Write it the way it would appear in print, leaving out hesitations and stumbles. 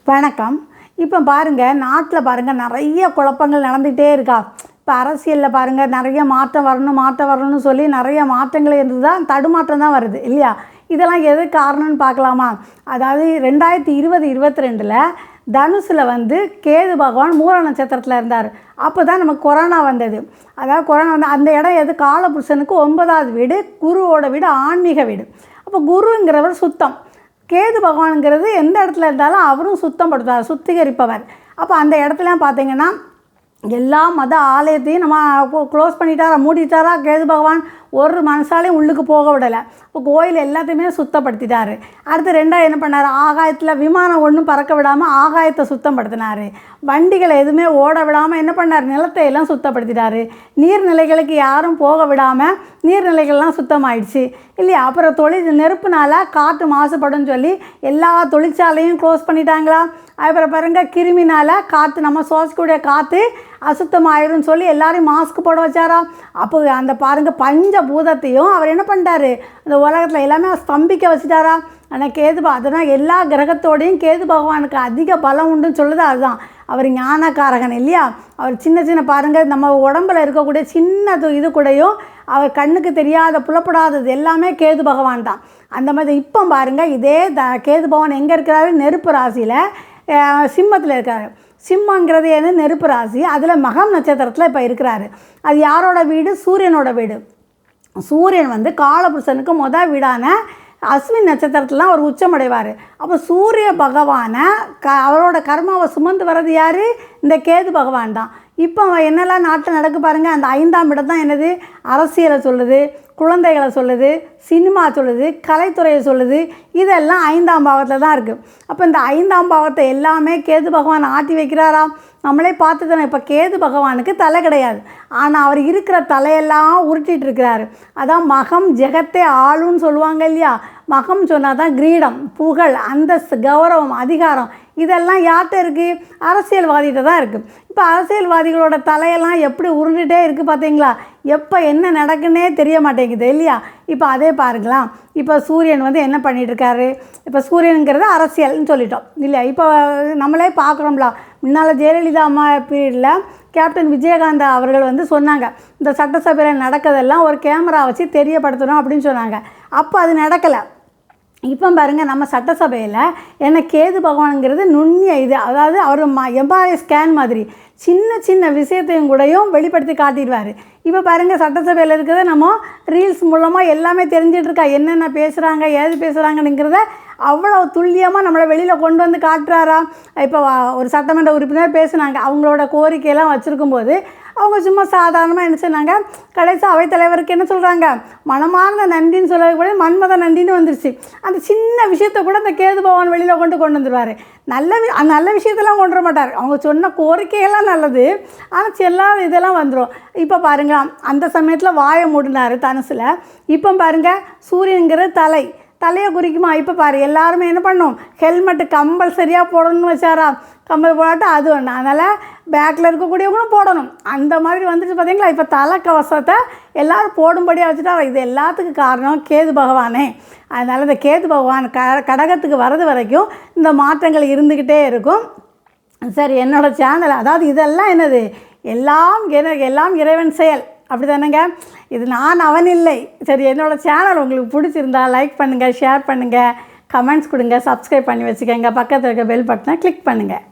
வணக்கம். இப்போ பாருங்கள், நாட்டில் பாருங்கள் நிறைய குழப்பங்கள் நடந்துகிட்டே இருக்கா. இப்போ அரசியலில் பாருங்கள் நிறைய மாற்றம் வரணும்னு சொல்லி நிறைய மாற்றங்கள் இருந்து தான் தடுமாற்றம் தான் வருது இல்லையா. இதெல்லாம் எது காரணம்னு பார்க்கலாமா. அதாவது 2020-22 தனுசில் கேது பகவான் மூல நட்சத்திரத்தில் இருந்தார். அப்போ தான் நமக்கு கொரோனா வந்தது. அதாவது கொரோனா அந்த இடம் எது, காலபுருஷனுக்கு 9வது வீடு, குருவோட வீடு, ஆன்மீக வீடு. அப்போ குருங்கிறவர் சுத்தம், கேது பகவானுங்கிறது எந்த இடத்துல இருந்தாலும் அவரும் சுத்தப்படுத்துவார், சுத்திகரிப்பவர். அப்போ அந்த இடத்துலாம் பார்த்திங்கன்னா எல்லா மத ஆலயத்தையும் நம்ம க்ளோஸ் பண்ணிட்டாரா, மூடிட்டாரா கேது பகவான். ஒரு மனசாலையும் உள்ளுக்கு போக விடலை. இப்போ கோயில் எல்லாத்தையுமே சுத்தப்படுத்திட்டார். அடுத்து ரெண்டாவது என்ன பண்ணார், ஆகாயத்தில் விமானம் ஒன்றும் பறக்க விடாமல் ஆகாயத்தை சுத்தப்படுத்தினார். வண்டிகளை எதுவுமே ஓட விடாமல் என்ன பண்ணார், நிலத்தை எல்லாம் சுத்தப்படுத்திட்டார். நீர்நிலைகளுக்கு யாரும் போக விடாமல் நீர்நிலைகள்லாம் சுத்தமாயிடுச்சு இல்லையா. அப்புறம் நெருப்புனால் காற்று மாசுபடும் சொல்லி எல்லா தொழிற்சாலையும் க்ளோஸ் பண்ணிட்டாங்களா. அப்புறம் பாருங்க, கிருமினால் காற்று நம்ம சுவாசிக்கக்கூடிய காற்று அசுத்தமாயிரும் சொல்லி எல்லாரையும் மாஸ்க் போட வச்சாரா. அப்போ அந்த பாருங்கள் பஞ்சபூதத்தையும் அவர் என்ன பண்ணிட்டாரு, அந்த உலகத்தில் எல்லாமே ஸ்தம்பிக்க வச்சுட்டாரா. ஆனால் அதனால் எல்லா கிரகத்தோடையும் கேது பகவானுக்கு அதிக பலம் உண்டுன்னு சொல்லுது. அதுதான் அவர் ஞானக்காரகன் இல்லையா. அவர் சின்ன பாருங்கள், நம்ம உடம்பில் இருக்கக்கூடிய சின்ன இது கூடயும் அவர் கண்ணுக்கு தெரியாத புலப்படாதது எல்லாமே கேது பகவான் தான். அந்த மாதிரி இப்போ பாருங்கள், இதே கேது பகவான் எங்கே இருக்கிறாரு, நெருப்பு ராசியில் சிம்மத்தில் இருக்கார். சிம்மங்கிறது என்ன, நெருப்பு ராசி. அதில் மகம் நட்சத்திரத்தில் இப்போ இருக்கிறாரு. அது யாரோட வீடு, சூரியனோட வீடு. சூரியன் காலபுருஷனுக்கு மொதல் வீடான அஸ்வின் நட்சத்திரத்துலாம் அவர் உச்சமடைவார். அப்போ சூரிய பகவானை அவரோட கர்மாவை சுமந்து வர்றது யார், இந்த கேது பகவான் தான். இப்போ என்னெல்லாம் நாட்டில் நடக்கு பாருங்கள். அந்த 5ஆம் இடம் தான் என்னது, அரசியலை சொல்லுது, குழந்தைகளை சொல்லுது, சினிமா சொல்லுது, கலைத்துறையை சொல்லுது. இதெல்லாம் 5ஆம் பாவத்தில் தான் இருக்குது. அப்போ இந்த 5ஆம் பாவத்தை எல்லாமே கேது பகவான் ஆட்டி வைக்கிறாரா. நம்மளே பார்த்து தானே. இப்போ கேது பகவானுக்கு தலை கிடையாது, ஆனால் அவர் இருக்கிற தலையெல்லாம் உருட்டிகிட்டு இருக்கிறாரு. அதான் மகம் ஜெகத்தை ஆளுன்னு சொல்லுவாங்க இல்லையா. மகம் சொன்னால் தான் கிரீடம், புகழ், அந்தஸ்து, கௌரவம், அதிகாரம். இதெல்லாம் யார்கிட்ட இருக்குது, அரசியல்வாதிகிட்ட தான் இருக்குது. இப்போ அரசியல்வாதிகளோட தலையெல்லாம் எப்படி உருண்டுகிட்டே இருக்குது பார்த்தீங்களா. எப்போ என்ன நடக்குன்னே தெரிய மாட்டேங்குது இல்லையா. இப்போ அதே பாருங்களாம். இப்போ சூரியன் என்ன பண்ணிகிட்ருக்காரு. இப்போ சூரியனுங்கிறது அரசியல்னு சொல்லிட்டோம் இல்லையா. இப்போ நம்மளே பார்க்குறோம்ல, முன்னால் ஜெயலலிதா அம்மா பீரியடில் கேப்டன் விஜயகாந்த் அவர்கள் சொன்னாங்க, இந்த சட்டசபையில் நடக்கிறதெல்லாம் ஒரு கேமரா வச்சு தெரியப்படுத்தணும் அப்படின்னு சொன்னாங்க. அப்போ அது நடக்கலை. இப்போ பாருங்கள், நம்ம சட்டசபையில் என்ன கேது பகவானுங்கிறது நுண்ணிய இது. அதாவது அவர் எம்ஆர்ஐ ஸ்கேன் மாதிரி சின்ன விஷயத்தையும் கூடயும் வெளிப்படுத்தி காட்டிடுவார். இப்போ பாருங்கள், சட்டசபையில் இருக்கிறத நம்ம ரீல்ஸ் மூலமாக எல்லாமே தெரிஞ்சிட்ருக்கா. என்னென்ன பேசுகிறாங்க, ஏது பேசுகிறாங்கங்கிறத அவ்வளோ துல்லியமாக நம்மளை வெளியில் கொண்டு வந்து காட்டுறாரா. இப்போ ஒரு சட்டமன்ற உறுப்பினர் பேசுனாங்க, அவங்களோட கோரிக்கையெல்லாம் வச்சுருக்கும்போது அவங்க சும்மா சாதாரணமாக என்ன சொன்னாங்க, கடைசி அவைத்தலைவருக்கு என்ன சொல்கிறாங்க, மனமார்ந்த நன்றின்னு சொல்லக்கூட மன்மத நன்றின்னு வந்துருச்சு. அந்த சின்ன விஷயத்தை கூட அந்த கேது பகவான் வெளியில் கொண்டு வந்துடுவார். நல்ல விஷயத்தெல்லாம் கொண்டு வர மாட்டார். அவங்க சொன்ன கோரிக்கையெல்லாம் நல்லது, ஆனால் எல்லா இதெல்லாம் வந்துடும். இப்போ பாருங்கள், அந்த சமயத்தில் வாயை மூடினார் தனுசில். இப்போ பாருங்கள், சூரியனுங்கிற தலையை குறிக்குமா. இப்போ பாரு, எல்லாருமே என்ன பண்ணணும், ஹெல்மெட்டு கம்பல்சரியாக போடணும்னு வச்சாரா. கம்பல் போடாட்டு அது ஒன்று, அதனால் பேக்கில் இருக்கக்கூடியவங்களும் போடணும். அந்த மாதிரி வந்துட்டு பார்த்தீங்களா. இப்போ தலைக்கவசத்தை எல்லோரும் போடும்படியாக வச்சுட்டா. இது எல்லாத்துக்கும் காரணம் கேது பகவானே. அதனால் இந்த கேது பகவான் கடகத்துக்கு வர்றது வரைக்கும் இந்த மாற்றங்கள் இருந்துக்கிட்டே இருக்கும். சரி, என்னோடய சேனல், அதாவது இதெல்லாம் என்னது, எல்லாம் இறைவன் செயல், அப்படி தானேங்க. இது நான் அவன் இல்லை. சரி, என்னோடய சேனல் உங்களுக்கு பிடிச்சிருந்தா லைக் பண்ணுங்கள், ஷேர் பண்ணுங்கள், கமெண்ட்ஸ் கொடுங்க, சப்ஸ்கிரைப் பண்ணி வச்சுக்கோங்க, பக்கத்தில் இருக்க பெல் பட்டனை கிளிக் பண்ணுங்கள்.